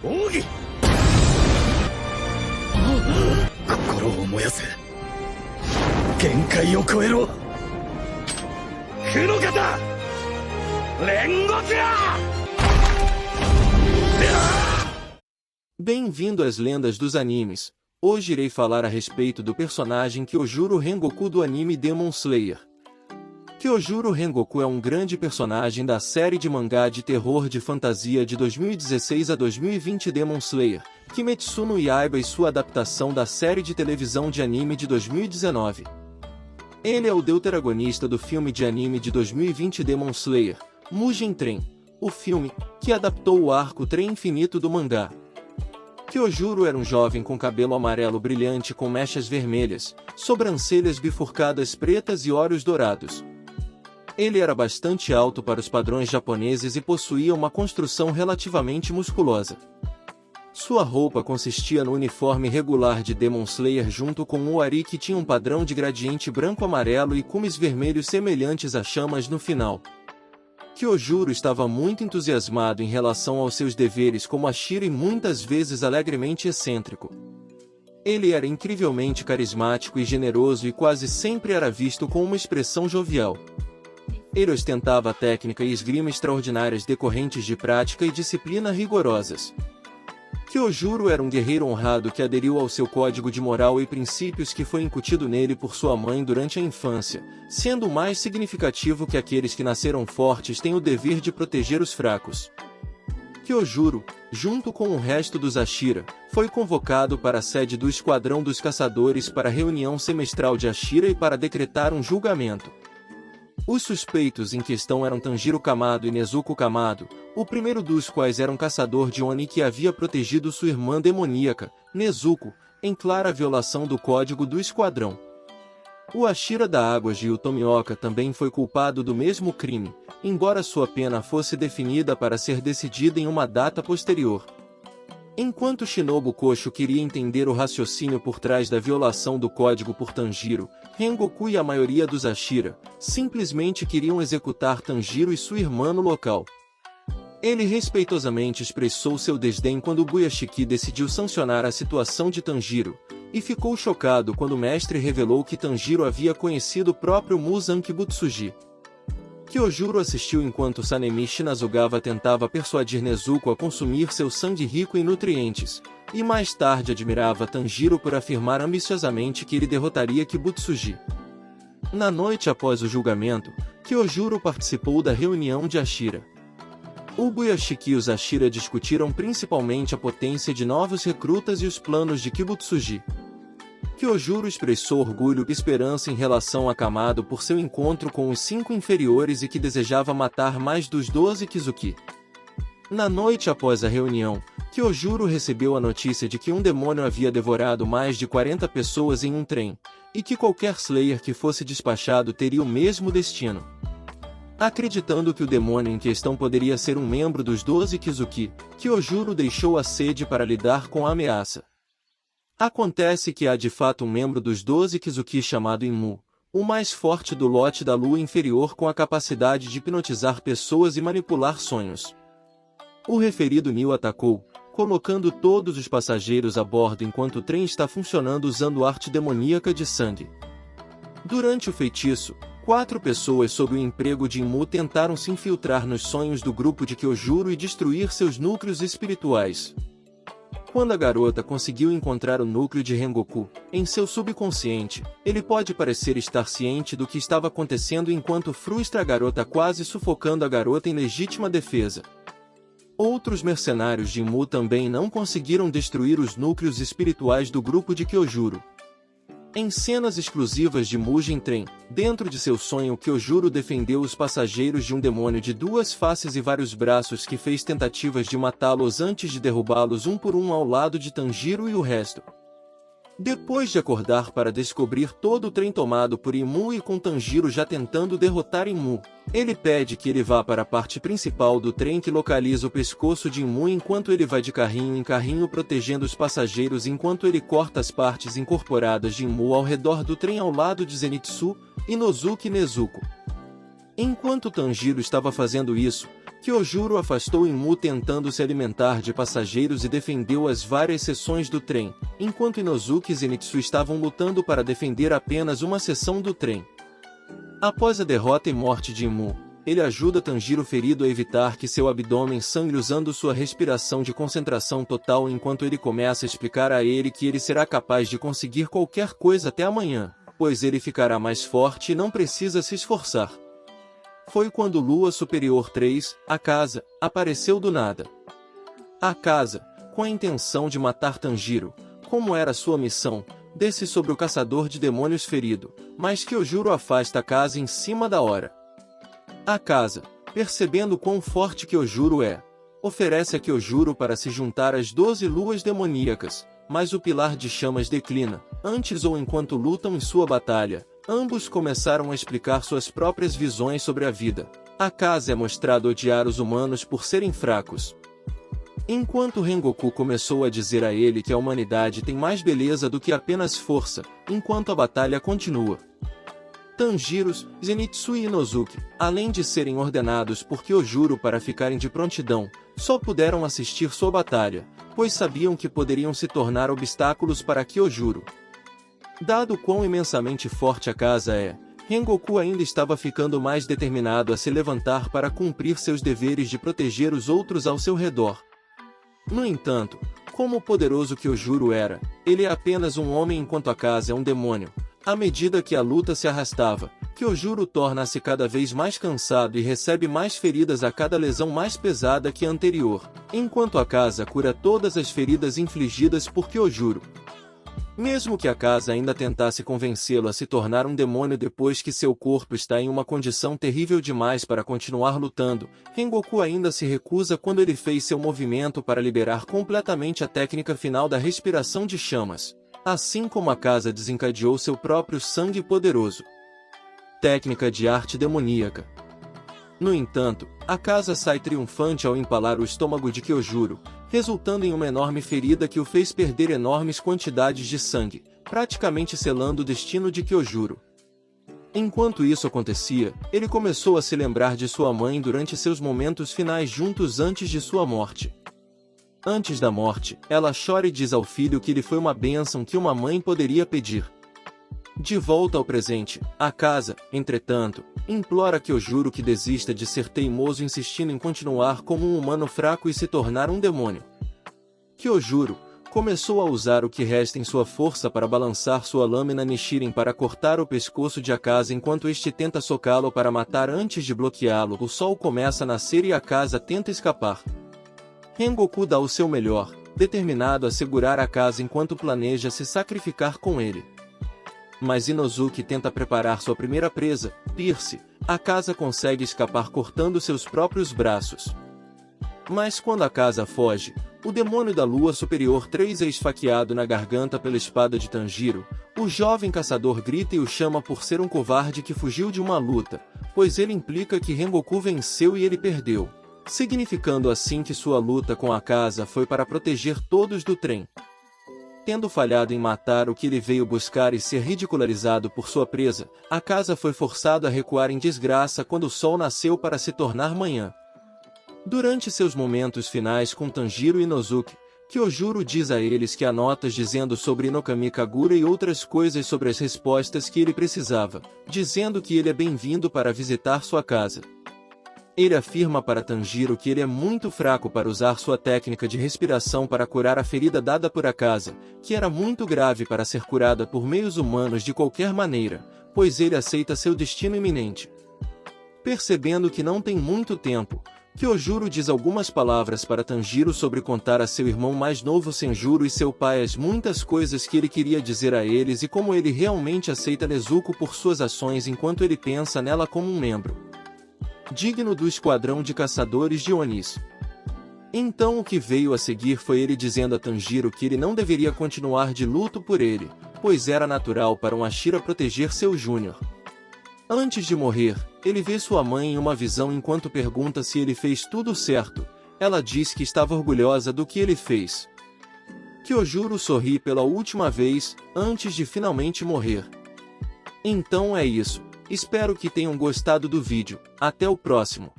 奥義心を燃やせ限界を超えろ黒方煉獄やBem-vindo às lendas dos animes. Hoje irei falar a respeito do personagem Kyojuro Rengoku do anime Demon Slayer. Kyojuro Rengoku é um grande personagem da série de mangá de terror de fantasia de 2016 a 2020 Demon Slayer, Kimetsu no Yaiba e sua adaptação da série de televisão de anime de 2019. Ele é o deuteragonista do filme de anime de 2020 Demon Slayer, Mugen Train, o filme que adaptou o arco Trem Infinito do mangá. Kyojuro era um jovem com cabelo amarelo brilhante com mechas vermelhas, sobrancelhas bifurcadas pretas e olhos dourados. Ele era bastante alto para os padrões japoneses e possuía uma construção relativamente musculosa. Sua roupa consistia no uniforme regular de Demon Slayer junto com o Ori que tinha um padrão de gradiente branco-amarelo e cumes vermelhos semelhantes a chamas no final. Kyojuro estava muito entusiasmado em relação aos seus deveres como Ashira e muitas vezes alegremente excêntrico. Ele era incrivelmente carismático e generoso e quase sempre era visto com uma expressão jovial. Ele ostentava técnica e esgrima extraordinárias decorrentes de prática e disciplina rigorosas. Kyojuro era um guerreiro honrado que aderiu ao seu código de moral e princípios que foi incutido nele por sua mãe durante a infância, sendo o mais significativo que aqueles que nasceram fortes têm o dever de proteger os fracos. Kyojuro, junto com o resto dos Ashira, foi convocado para a sede do Esquadrão dos Caçadores para a reunião semestral de Ashira e para decretar um julgamento. Os suspeitos em questão eram Tanjiro Kamado e Nezuko Kamado, o primeiro dos quais era um caçador de Oni que havia protegido sua irmã demoníaca, Nezuko, em clara violação do código do esquadrão. O Ashira da Águas de Tomioka também foi culpado do mesmo crime, embora sua pena fosse definida para ser decidida em uma data posterior. Enquanto Shinobu Kosho queria entender o raciocínio por trás da violação do código por Tanjiro, Rengoku e a maioria dos Ashira simplesmente queriam executar Tanjiro e sua irmã no local. Ele respeitosamente expressou seu desdém quando Buyashiki decidiu sancionar a situação de Tanjiro, e ficou chocado quando o mestre revelou que Tanjiro havia conhecido o próprio Muzan Kibutsuji. Kyojuro assistiu enquanto Sanemi Shinazugawa tentava persuadir Nezuko a consumir seu sangue rico em nutrientes, e mais tarde admirava Tanjiro por afirmar ambiciosamente que ele derrotaria Kibutsuji. Na noite após o julgamento, Kyojuro participou da reunião de Ashira. O Buyashiki e os Ashira discutiram principalmente a potência de novos recrutas e os planos de Kibutsuji. Kyojuro expressou orgulho e esperança em relação a Kamado por seu encontro com os 5 inferiores e que desejava matar mais dos 12 Kizuki. Na noite após a reunião, Kyojuro recebeu a notícia de que um demônio havia devorado mais de 40 pessoas em um trem, e que qualquer Slayer que fosse despachado teria o mesmo destino. Acreditando que o demônio em questão poderia ser um membro dos 12 Kizuki, Kyojuro deixou a sede para lidar com a ameaça. Acontece que há de fato um membro dos 12 Kizuki chamado Inmu, o mais forte do lote da lua inferior com a capacidade de hipnotizar pessoas e manipular sonhos. O referido Nil atacou, colocando todos os passageiros a bordo enquanto o trem está funcionando usando arte demoníaca de sangue. Durante o feitiço, 4 pessoas sob o emprego de Inmu tentaram se infiltrar nos sonhos do grupo de Kyojuro e destruir seus núcleos espirituais. Quando a garota conseguiu encontrar o núcleo de Rengoku, em seu subconsciente, ele pode parecer estar ciente do que estava acontecendo enquanto frustra a garota quase sufocando a garota em legítima defesa. Outros mercenários de Inmu também não conseguiram destruir os núcleos espirituais do grupo de Kyojuro. Em cenas exclusivas de Mugen Train, dentro de seu sonho Kyojuro defendeu os passageiros de um demônio de 2 faces e vários braços que fez tentativas de matá-los antes de derrubá-los um por um ao lado de Tanjiro e o resto. Depois de acordar para descobrir todo o trem tomado por Inmu e com Tanjiro já tentando derrotar Inmu, ele pede que ele vá para a parte principal do trem que localiza o pescoço de Inmu enquanto ele vai de carrinho em carrinho protegendo os passageiros enquanto ele corta as partes incorporadas de Inmu ao redor do trem ao lado de Zenitsu, Inozuki e Nezuko. Enquanto Tanjiro estava fazendo isso, Kyojuro afastou Inmu tentando se alimentar de passageiros e defendeu as várias seções do trem, enquanto Inosuke e Zenitsu estavam lutando para defender apenas uma seção do trem. Após a derrota e morte de Inmu, ele ajuda Tanjiro ferido a evitar que seu abdômen sangre usando sua respiração de concentração total enquanto ele começa a explicar a ele que ele será capaz de conseguir qualquer coisa até amanhã, pois ele ficará mais forte e não precisa se esforçar. Foi quando Lua Superior 3, a casa, apareceu do nada. A casa, com a intenção de matar Tanjiro, como era sua missão, desce sobre o caçador de demônios ferido, mas Kyojuro afasta a casa em cima da hora. A casa, percebendo quão forte Kyojuro é, oferece a Kyojuro para se juntar às 12 luas demoníacas, mas o pilar de chamas declina. Antes ou enquanto lutam em sua batalha, ambos começaram a explicar suas próprias visões sobre a vida. A casa é mostrado odiar os humanos por serem fracos. Enquanto Rengoku começou a dizer a ele que a humanidade tem mais beleza do que apenas força, enquanto a batalha continua. Tanjiro, Zenitsu e Inosuke, além de serem ordenados por Kyojuro para ficarem de prontidão, só puderam assistir sua batalha, pois sabiam que poderiam se tornar obstáculos para Kyojuro. Dado quão imensamente forte a casa é, Rengoku ainda estava ficando mais determinado a se levantar para cumprir seus deveres de proteger os outros ao seu redor. No entanto, como poderoso Kyojuro era, ele é apenas um homem enquanto a casa é um demônio. À medida que a luta se arrastava, Kyojuro torna-se cada vez mais cansado e recebe mais feridas a cada lesão mais pesada que a anterior, enquanto a casa cura todas as feridas infligidas por Kyojuro. Mesmo que a casa ainda tentasse convencê-lo a se tornar um demônio depois que seu corpo está em uma condição terrível demais para continuar lutando, Rengoku ainda se recusa quando ele fez seu movimento para liberar completamente a técnica final da respiração de chamas. Assim como a casa desencadeou seu próprio sangue poderoso. Técnica de arte demoníaca. No entanto, a casa sai triunfante ao empalar o estômago de Kyojuro, resultando em uma enorme ferida que o fez perder enormes quantidades de sangue, praticamente selando o destino de Kyojuro. Enquanto isso acontecia, ele começou a se lembrar de sua mãe durante seus momentos finais juntos antes de sua morte. Antes da morte, ela chora e diz ao filho que ele foi uma bênção que uma mãe poderia pedir. De volta ao presente, a casa, entretanto, implora Kyojuro que desista de ser teimoso insistindo em continuar como um humano fraco e se tornar um demônio. Kyojuro começou a usar o que resta em sua força para balançar sua lâmina Nichiren para cortar o pescoço de Akaza enquanto este tenta socá-lo para matar antes de bloqueá-lo. O sol começa a nascer e Akaza tenta escapar. Rengoku dá o seu melhor, determinado a segurar a casa enquanto planeja se sacrificar com ele. Mas Inosuke tenta preparar sua primeira presa, Pierce. A casa consegue escapar cortando seus próprios braços. Mas quando a casa foge, o demônio da Lua Superior 3 é esfaqueado na garganta pela espada de Tanjiro. O jovem caçador grita e o chama por ser um covarde que fugiu de uma luta, pois ele implica que Rengoku venceu e ele perdeu, significando assim que sua luta com a casa foi para proteger todos do trem. Tendo falhado em matar o que ele veio buscar e ser ridicularizado por sua presa, a casa foi forçado a recuar em desgraça quando o sol nasceu para se tornar manhã. Durante seus momentos finais com Tanjiro e Inosuke, Kyojuro diz a eles que há notas dizendo sobre Inokami Kagura e outras coisas sobre as respostas que ele precisava, dizendo que ele é bem-vindo para visitar sua casa. Ele afirma para Tanjiro que ele é muito fraco para usar sua técnica de respiração para curar a ferida dada por Akaza, que era muito grave para ser curada por meios humanos de qualquer maneira, pois ele aceita seu destino iminente. Percebendo que não tem muito tempo, Kyojuro diz algumas palavras para Tanjiro sobre contar a seu irmão mais novo Senjuro e seu pai as muitas coisas que ele queria dizer a eles e como ele realmente aceita Nezuko por suas ações enquanto ele pensa nela como um membro digno do esquadrão de caçadores de Onis. Então o que veio a seguir foi ele dizendo a Tanjiro que ele não deveria continuar de luto por ele, pois era natural para um Ashira proteger seu Júnior. Antes de morrer, ele vê sua mãe em uma visão enquanto pergunta se ele fez tudo certo. Ela diz que estava orgulhosa do que ele fez. Kyojuro sorri pela última vez, antes de finalmente morrer. Então é isso. Espero que tenham gostado do vídeo. Até o próximo.